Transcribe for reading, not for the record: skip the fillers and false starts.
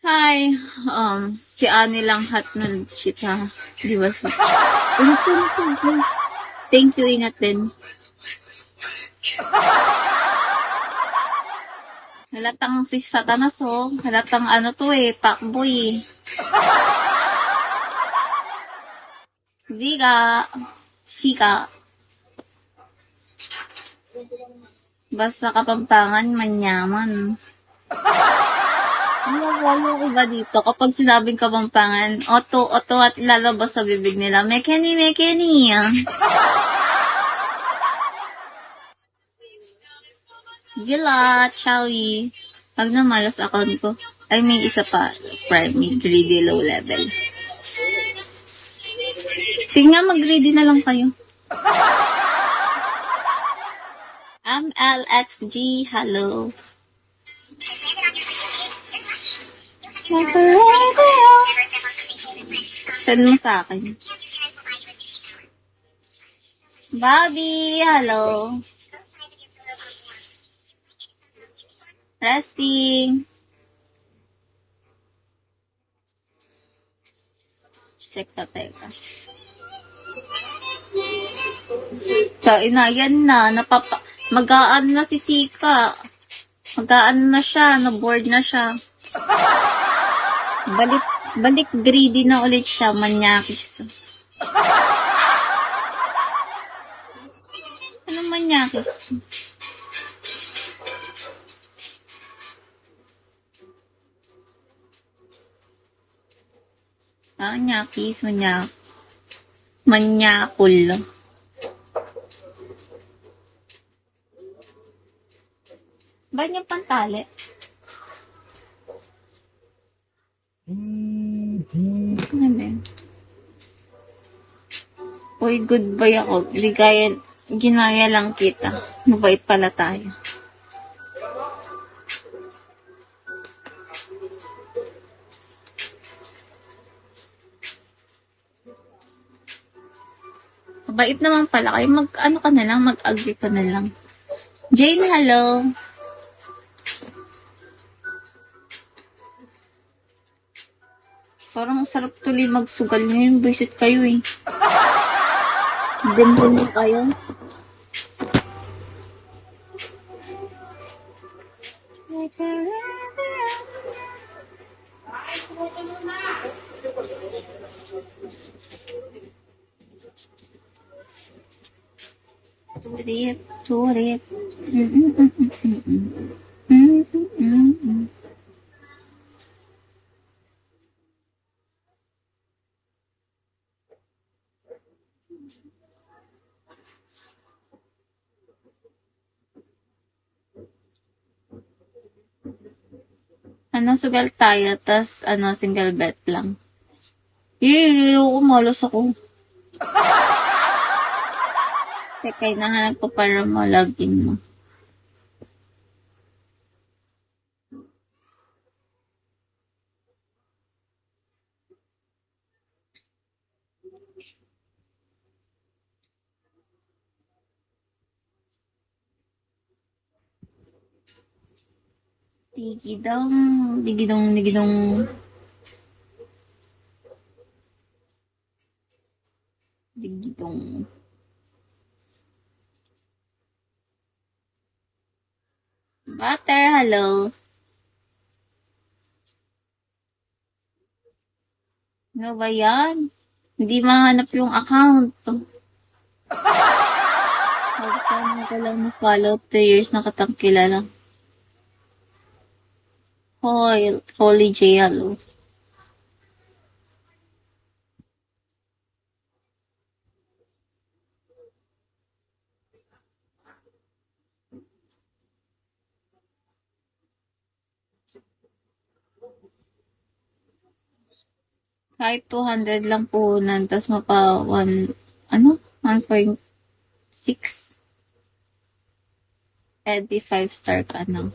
Hi, si Ani lang hat na chita. Di ba si? Thank you, ingat din. Halatang si Satanas, oh. Halatang ano to eh, pakboy eh. Ziga. Sika. Basta Kapampangan, manyaman. Wala ko ba dito? Kapag sinabing Kapampangan, oto at lalabas sa bibig nila. Mekeni. Villa, Chowi. Pag namalas account ko, ay may isa pa, private, greedy, low level. Sige nga, mag-greedy na lang kayo. LXG, hello. Send mo sa akin. Bobby, hello. Resting. Check ka, teka. Kainayan na, magaan na si Sika. Magaan na siya, na-board na siya. Balik greedy na ulit siya, manyakis. Ano manyakis? Nyakis, manyakul. Ba't niya pantali? Sinabi? Uy, goodbye ako. Ginaya lang kita. Mabait pala tayo. Mabait naman pala kayo. Mag-agree ka na lang. Jane, hello. Parang sarap tuloy magsugal nyo yung visit kayo eh. Dendon nyo kayo. Turip. Sugal tayo, tas single bet lang. Malos ako. Teka, nahanap ko para mo login mo. Digidong. Butter, hello. Ano ba yan? Hindi mahanap yung account. Paano ko lang na-follow? 2 years nakatang kilala. Holy J, hello. Kahit 200 lang puhunan, tas mapa 1.6. Edi 5 star ka na.